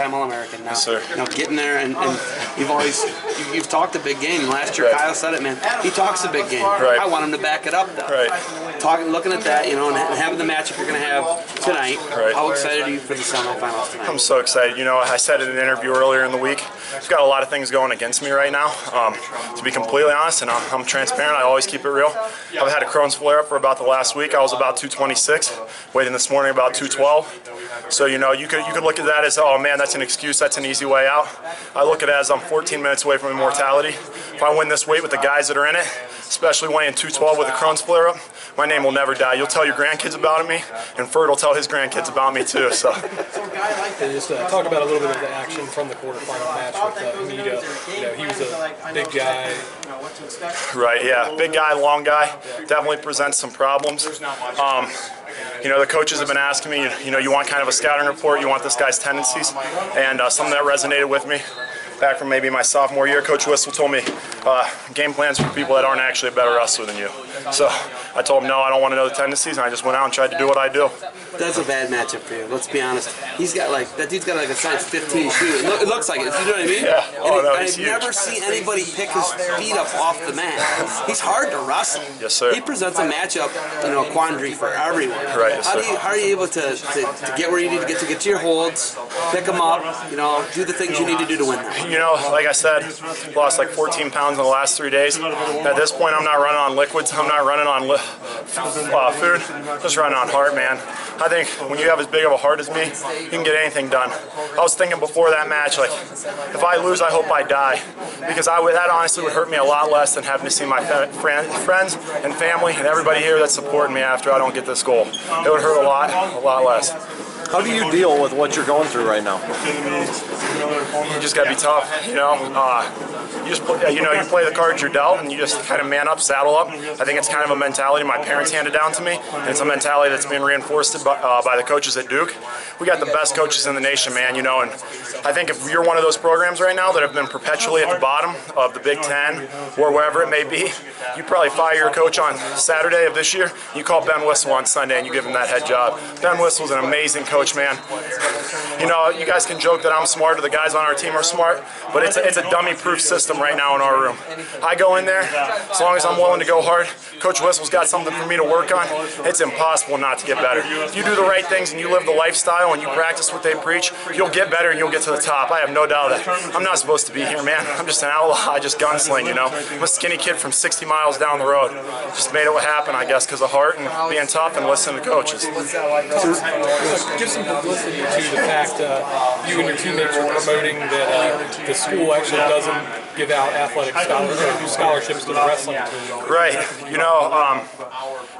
two-time All-American now. Yes, sir. You know, getting there, and you've talked a big game. Last year, Kyle said it, man. He talks a big game. Right. I want him to back it up, though. Right. Looking at that, you know, and having the matchup you're going to have tonight. Right. How excited are you for the semifinals tonight? I'm so excited. You know, I said in an interview earlier in the week, I've got a lot of things going against me right now. To be completely honest, and I'm transparent, I always keep it real. I've had a Crohn's flare-up for about the last week. I was about 226, waiting this morning about 212. So, you know, you could look at that as, oh man, that's an excuse, that's an easy way out. I look at it as I'm 14 minutes away from immortality. If I win this weight with the guys that are in it, especially weighing 212 with a Crohn's flare-up, my name will never die. You'll tell your grandkids about me, and Ferd will tell his grandkids about me too. So. And just talk about a little bit of the action from the quarterfinal match with Mita. You know, he was a big guy. Right, yeah, big guy, long guy, definitely presents some problems. You know, the coaches have been asking me, you know, you want kind of a scouting report, you want this guy's tendencies, and something that resonated with me back from maybe my sophomore year. Coach Whistle told me game plans for people that aren't actually a better wrestler than you. So I told him, no, I don't want to know the tendencies, and I just went out and tried to do what I do. That's a bad matchup for you, let's be honest. He's got that dude's got like a size 15 shoe. It looks like it, you know what I mean? Yeah. Oh, no, I've never seen anybody pick his feet up off the mat. He's hard to wrestle. Yes, sir. He presents a matchup, you know, quandary for everyone. Right, yes, sir. How are you able to get where you need to get to your holds, pick them up, you know, do the things you need to do to win them? You know, like I said, lost like 14 pounds in the last 3 days. At this point, I'm not running on liquids. I'm not running on food. Just running on heart, man. I think when you have as big of a heart as me, you can get anything done. I was thinking before that match, like, if I lose, I hope I die. Because that honestly would hurt me a lot less than having to see my friends and family and everybody here that's supporting me after I don't get this goal. It would hurt a lot less. How do you deal with what you're going through right now? You just gotta be tough, you know. You play the cards you're dealt, and you just kind of man up, saddle up. I think it's kind of a mentality my parents handed down to me, and it's a mentality that's been reinforced by the coaches at Duke. We got the best coaches in the nation, man, you know, and I think if you're one of those programs right now that have been perpetually at the bottom of the Big Ten or wherever it may be, you probably fire your coach on Saturday of this year, you call Ben Whistle on Sunday and you give him that head job. Ben Whistle's an amazing coach, man. You know, you guys can joke that I'm smart or the guys on our team are smart, but it's a dummy-proof system right now in our room. I go in there, as long as I'm willing to go hard, Coach Whistle's got something for me to work on, it's impossible not to get better. If you do the right things and you live the lifestyle and you practice what they preach, you'll get better and you'll get to the top. I have no doubt of that. I'm not supposed to be here, man. I'm just an outlaw. I just gunsling, you know. I'm a skinny kid from 60 miles down the road. Just made it happen, I guess, because of heart and being tough and listening to coaches. Give some publicity to the fact you and your teammates are promoting that the school actually doesn't give out athletic scholarships to the wrestling team. Right. You know,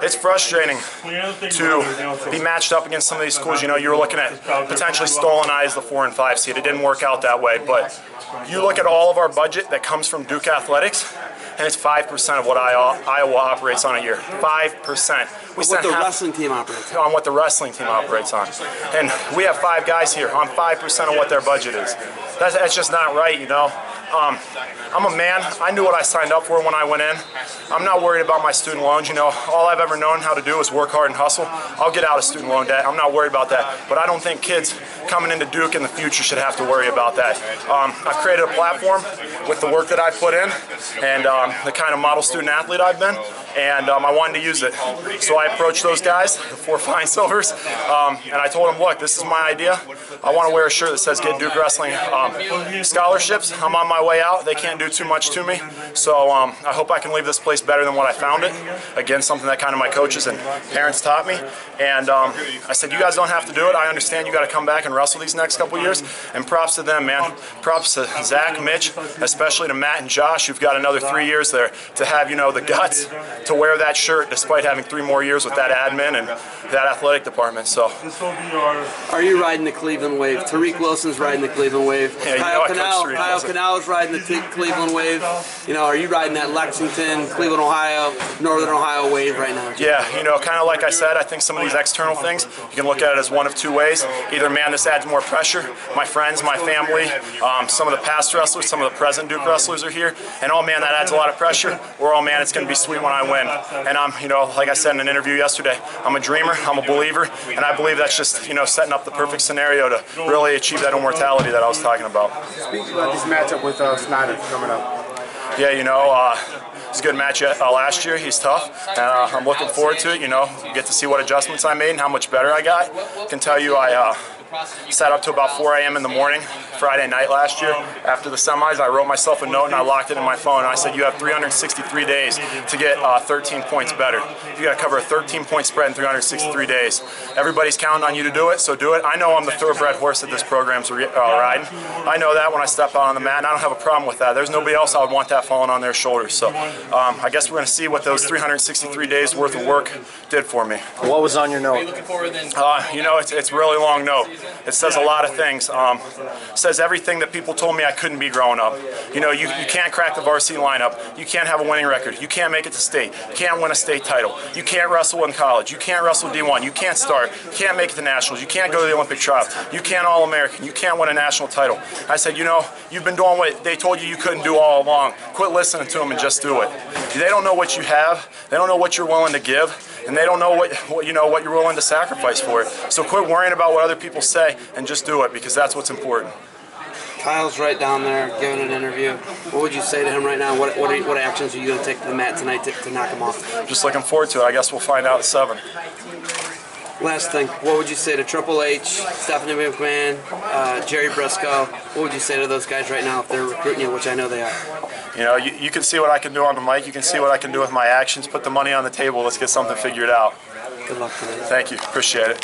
it's frustrating to be matched up against some of these schools. You know, you were looking at potentially stolen eyes, the 4 and 5 seed. It didn't work out that way, but you look at all of our budget that comes from Duke Athletics, and it's 5% of what Iowa operates on a year. 5%. What the wrestling team operates on. On what the wrestling team operates on. And we have 5 guys here on 5% of what their budget is. That's just not right, you know. I'm a man. I knew what I signed up for when I went in. I'm not worried about my student loans. You know, all I've ever known how to do is work hard and hustle. I'll get out of student loan debt. I'm not worried about that. But I don't think kids coming into Duke in the future should have to worry about that. I've created a platform with the work that I put in and the kind of model student athlete I've been. And I wanted to use it. So I approached those guys, the 4 Fine Silvers, and I told them, look, this is my idea. I want to wear a shirt that says Get Duke Wrestling scholarships. I'm on my way out. They can't do too much to me. So I hope I can leave this place better than what I found it. Again, something that kind of my coaches and parents taught me. And I said, you guys don't have to do it. I understand you got to come back and wrestle these next couple years. And props to them, man. Props to Zach, Mitch, especially to Matt and Josh, who've got another 3 years there to have, you know, the guts to wear that shirt despite having 3 more years with that admin and that athletic department. So, are you riding the Cleveland wave? Tariq Wilson's riding the Cleveland wave. Yeah, Kyle Canal's riding the Cleveland wave. You know, are you riding that Lexington, Cleveland, Ohio, Northern Ohio wave right now? Yeah, you know, kind of like I said, I think some of these external things, you can look at it as one of 2 ways. Either, man, this adds more pressure. My friends, my family, some of the past wrestlers, some of the present Duke wrestlers are here. And, oh, man, that adds a lot of pressure. Or, oh, man, it's going to be sweet when I win. win. And I'm, like I said in an interview yesterday, I'm a dreamer, I'm a believer, and I believe that's just, setting up the perfect scenario to really achieve that immortality that I was talking about. Speak about this matchup with Snyder coming up. Yeah, it's a good match last year. He's tough, and I'm looking forward to it. Get to see what adjustments I made and how much better I got. I can tell you I sat up to about 4 a.m. in the morning Friday night last year. After the semis, I wrote myself a note and I locked it in my phone. And I said, you have 363 days to get 13 points better. You got to cover a 13-point spread in 363 days. Everybody's counting on you to do it, so do it. I know I'm the thoroughbred horse that this program's riding. I know that when I step out on the mat, and I don't have a problem with that. There's nobody else I would want that falling on their shoulders. So I guess we're going to see what those 363 days worth of work did for me. What was on your note? It's a really long note. It says a lot of things. It says everything that people told me I couldn't be growing up. You can't crack the varsity lineup. You can't have a winning record. You can't make it to state. You can't win a state title. You can't wrestle in college. You can't wrestle D1. You can't start. You can't make it to nationals. You can't go to the Olympic trials. You can't All-American. You can't win a national title. I said, you've been doing what they told you couldn't do all along. Quit listening to them and just do it. They don't know what you have. They don't know what you're willing to give. And they don't know what you're willing to sacrifice for it. So quit worrying about what other people say and just do it, because that's what's important. Kyle's right down there giving an interview. What would you say to him right now? What actions are you going to take to the mat tonight to knock him off? Just looking forward to it. I guess we'll find out at 7. Last thing, what would you say to Triple H, Stephanie McMahon, Jerry Briscoe? What would you say to those guys right now if they're recruiting you, which I know they are? You can see what I can do on the mic. You can see what I can do with my actions. Put the money on the table. Let's get something figured out. Good luck tonight. Thank you. Appreciate it.